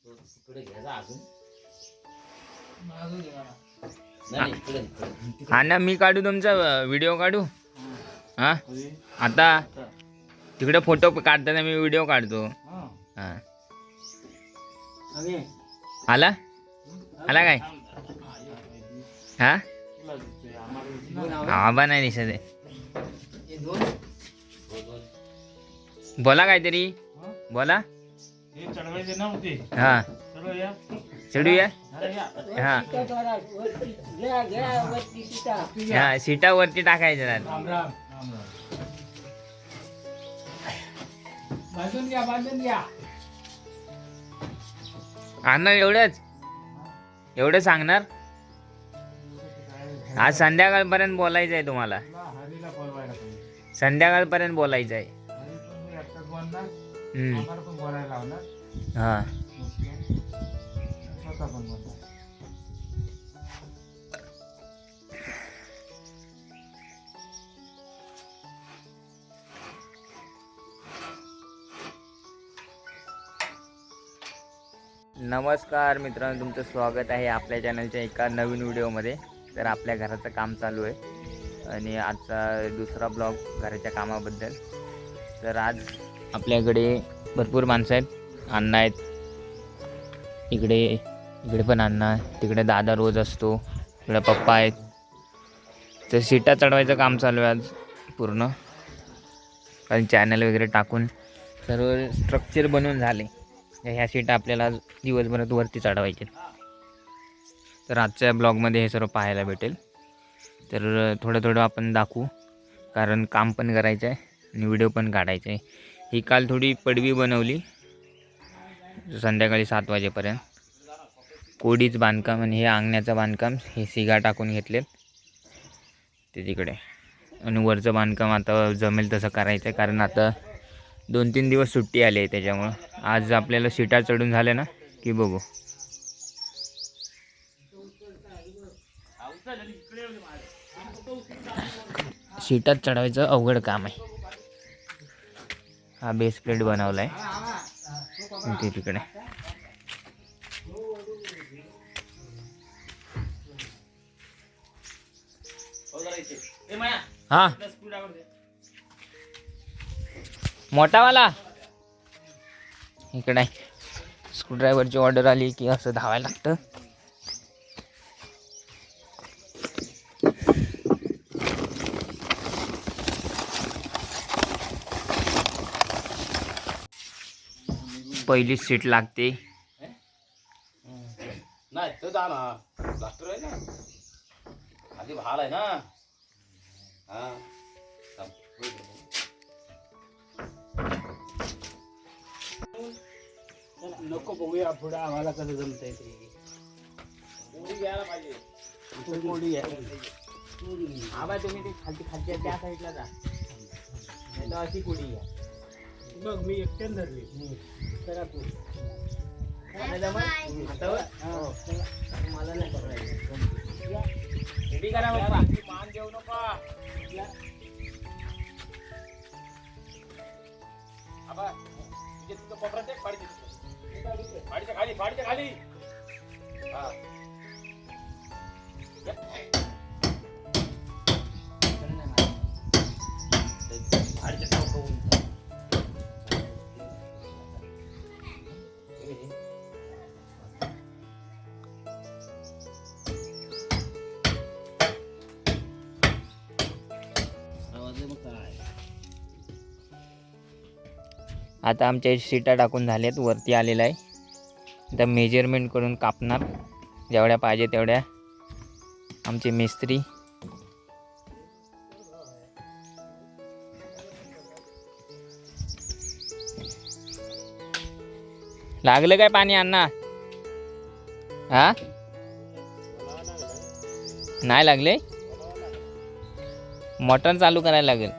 तिकडे घ्यायचा अजून हा ना, मी काढू तुमचा व्हिडिओ काढू. हा आता तिकडे फोटो काढताना मी व्हिडिओ काढतो. हा आला आला काय? हा आबा नाही दिसत आहे. बोला काहीतरी बोला. हा चढूया. हा हा सीटा वरती टाकायचं. बांधून घ्या. अण्णा एवढं सांगणार. आज संध्याकाळपर्यंत बोलायचं आहे तुम्हाला. संध्याकाळपर्यंत बोलायचं आहे. हा नमस्कार मित्रांनो, तुमचं स्वागत आहे आपल्या चॅनलच्या एका नवीन व्हिडिओमध्ये. तर आपल्या घराचं काम चालू आहे आणि आजचा दुसरा ब्लॉग घराच्या कामाबद्दल. तर आज आपल्याकडे भरपूर माणसं आहेत. अण्णा आहेत इकडे पण अण्णा, तिकडे दादा रोज असतो, इकडे पप्पा आहेत. तर सीटा चढवायचं काम चालू आहे आज पूर्ण. कारण चॅनल वगैरे टाकून सर्व स्ट्रक्चर बनवून झाले. ह्या सीटा आपल्याला दिवसभरात वरती चढवायचे. तर आजच्या ब्लॉगमध्ये हे सर्व पाहायला भेटेल. तर थोडं आपण दाखवू, कारण काम पण करायचं आहे आणि व्हिडिओ पण काढायचा आहे. ही काल थोडी पडवी बनवली संध्याकाळी 7 वाजेपर्यंत. कोडीच बांधकाम आणि हे अंगण्याचं बांधकाम, हे सिगा टाकून घेतलेत ते तिकडे. आणि वरचं बांधकाम आता जमेल तसं करायचं आहे, कारण आता 2-3 दिवस सुट्टी आली आहे. त्याच्यामुळं आज आपल्याला सीटा चढून झाल्या ना की बघू. सीटात चढवायचं अवघड काम आहे. हा बेस प्लेट बनवला आहे ते तिकडे. हा मोठावाला इकडे आहे. स्क्रूड्रायव्हरची ऑर्डर आली की असं धावायला लागतं. पहिलीच सीट लागते. नाही तो जा ना, डॉक्टर आहे ना, आधी भाल आहे ना. हा नको बघूया पुढे आम्हाला कसं जमतंय ते. गोळी घ्यायला पाहिजे. गोळी घ्या. आबा तुम्ही ते खालच्या त्या साईडला जा, नाही तर अशी गोळी घ्या. बघ मी एकट्यान धरली. करा तू मला नाही पकडायचं. रेडी करा बाबा, मान देऊ नका. आबा तुझे तुझं पकडते फाडीच्या खाली. हा आता आमच्या सीटा टाकून झाल्यात, वरती आलेला आहे. आता मेजरमेंट करून कापणार जेवढ्या पाहिजे तेवढ्या आमचे मिस्त्री. लागलं काय पाणी अण्णा? हा नाही लागले. मोटर चालू करायला लागेल.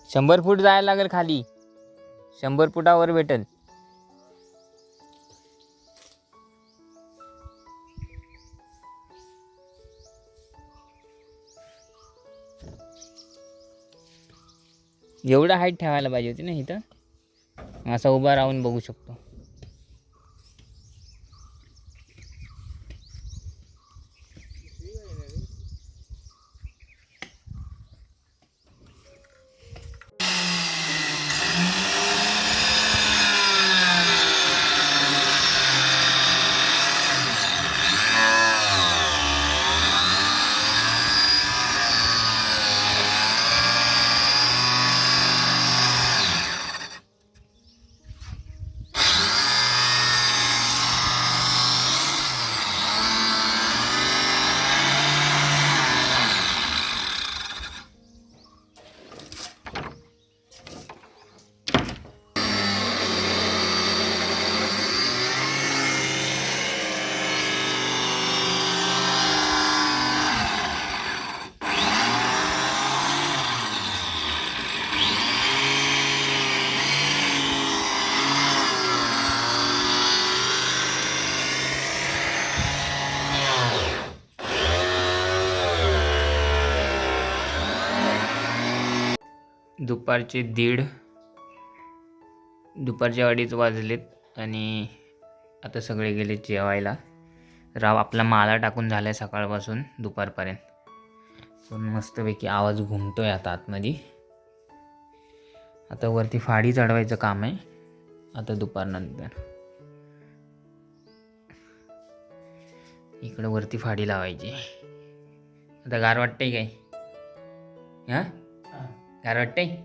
शंभर फूट जायला लागेल खाली. 100 फुटावर भेटेल. एवढं हाईट ठेवायला पाहिजे होती ना इथं, असा उभा राहून बघू शकतो. दुपारचे 1:30, दुपारचे 2:30 वाजलेत आणि आता सगळे गेले जेवायला. राव आपला माळा टाकून झाला आहे सकाळपासून दुपारपर्यंत. पण मस्तपैकी आवाज घुमतोय आता आतमध्ये. आता वरती फाडी चढवायचं काम आहे आता दुपारनंतर. इकडं वरती फाडी लावायची. आता गार वाटतंय काय? हां गार वाटतंय?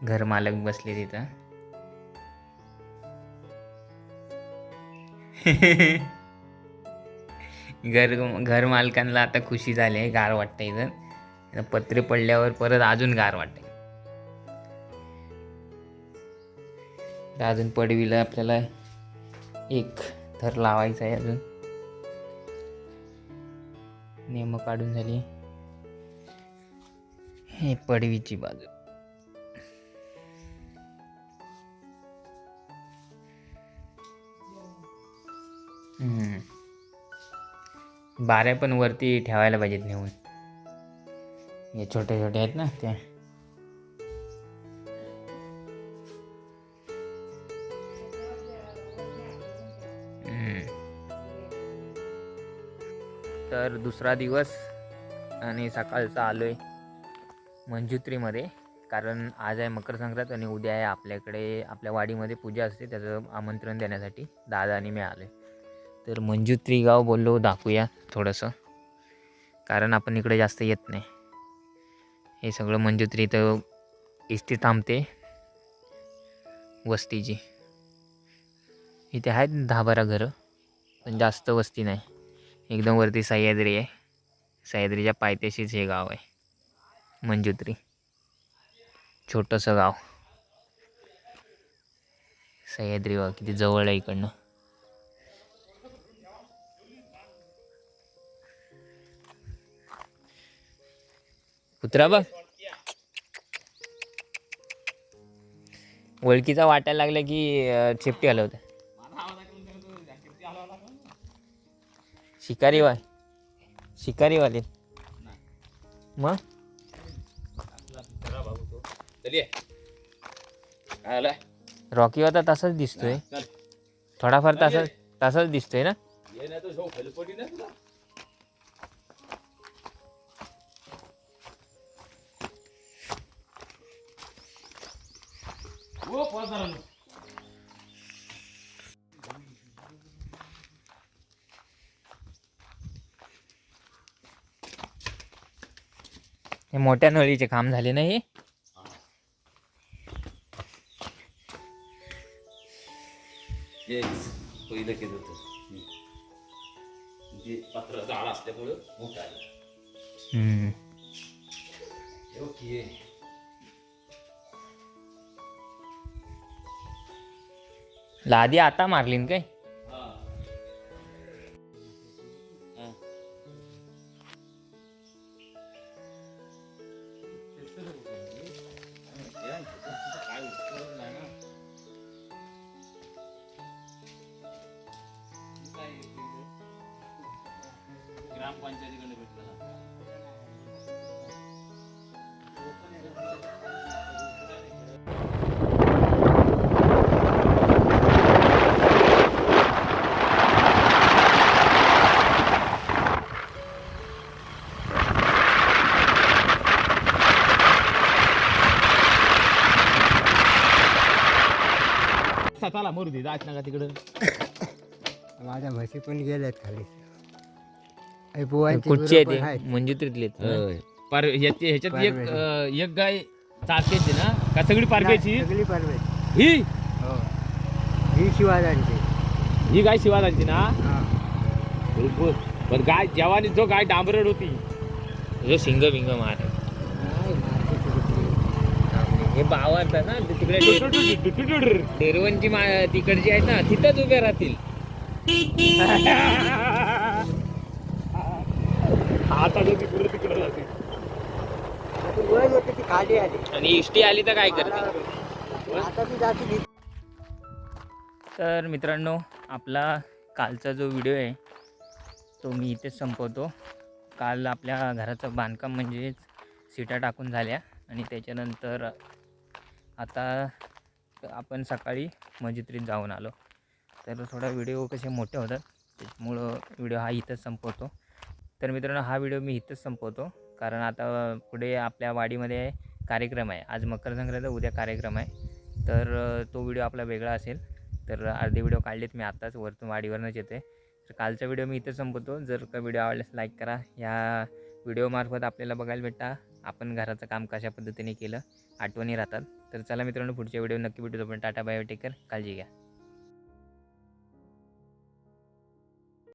घर मालक बसले तिथं. घर मालकांना आता खुशी झाली आहे, गार वाटतंय तर. पत्रे पडल्यावर परत अजून गार वाटतंय. अजून पडवीला आपल्याला एक थर लावायचा आहे अजून. नेम काढून झाली. हे पडवीची बाजू. बाऱ्या पण वरती ठेवायला पाहिजेत नेऊन. हे छोटे छोटे आहेत ना ते. तर दुसरा दिवस आणि सकाळचा आलोय मंजुत्रीमध्ये, कारण आज आहे मकर संक्रांत आणि उद्या आहे आपल्याकडे आपल्या वाडीमध्ये पूजा असते, त्याचं आमंत्रण देण्यासाठी दादा आणि मी आलो आहे. तर मंजुत्री गाव बोललो दाखवूया थोडंसं, कारण आपण इकडे जास्त येत नाही. हे सगळं मंजुत्री इथं इष्टी थांबते वस्तीची. इथे आहेत 10-12 घरं, पण जास्त वस्ती नाही. एकदम वरती सह्याद्री आहे. सह्याद्रीच्या पायथ्याशीच हे गाव आहे मंजुत्री. छोटंसं गाव. सह्याद्री वा किती जवळ आहे इकडनं. कुत्रा बघ ओळखीचा वाटायला लागला की चिपटी हलवत. शिकारीवाले मग रॉकी होता तसाच दिसतोय, थोडाफार तसाच दिसतोय ना. हे मोठ्या नळीचे काम झाले ना. हे पहिलं केलं होतं जे पात्र जाळ असल्यामुळं मोठं आहे. ओके लादी आता मारलीन काय? ग्रामपंचायतीकडे भेटला. चला मरुदी जायचं नका तिकडं. माझ्या म्हशी पण गेल्यात खाली. आई बुवांची कुठची आहे गुरं पण ते आहेत. म्हणजे तिथलेत पर ह्याच्यात एक गाय चालतेची ना का सगळी पारब्याची सगळी पारवे. ही हो ही शिवाजांची. ही गाय शिवाजांची ना. हा. बरोबर. पण गाय जेव्हा जो गाय डांबरड होती जो शिंग बिंग मार नाही, मारते कुठे. हे बावरतात ना ते तिकडे डेरवनची तिकडची आहेत ना तिथंच उभे राहतील. आता जो तिकडे तिकडे जाते. आता वर येते ती खाली आली. आणि इष्टी आली तर काय करते. आता ती जाती भीत. तर मित्रांनो आपला कालचा जो व्हिडिओ आहे तो मी इथेच संपवतो. काल आपल्या घराचं बांधकाम म्हणजेच सीटा टाकून झाल्या आणि त्याच्यानंतर आता आपण सकाळी मजित्रीत जाऊन आलो. तर थोडा व्हिडिओ कसे मोठे होतात त्याच्यामुळं व्हिडिओ हा इथंच संपवतो. तर मित्रांनो हा व्हिडिओ मी इथंच संपवतो कारण आता पुढे आपल्या वाडीमध्ये कार्यक्रम आहे. आज मकर संक्रांत, उद्या कार्यक्रम आहे. तर तो व्हिडिओ आपला वेगळा असेल. तर अर्धे व्हिडिओ काढलेत मी आत्ताच वरतून वाडीवरनंच येते. तर कालचा व्हिडिओ मी इथं संपवतो. जर का व्हिडिओ आवडल्यास लाईक करा. या व्हिडिओमार्फत आपल्याला बघायला भेटता आपण घराचं काम कशा पद्धतीने केलं, आठवणी राहतात. तर चला मित्रांनो पुढच्या व्हिडिओ नक्की भेटू. आपण टाटा बाय टेक केअर, काळजी घ्या.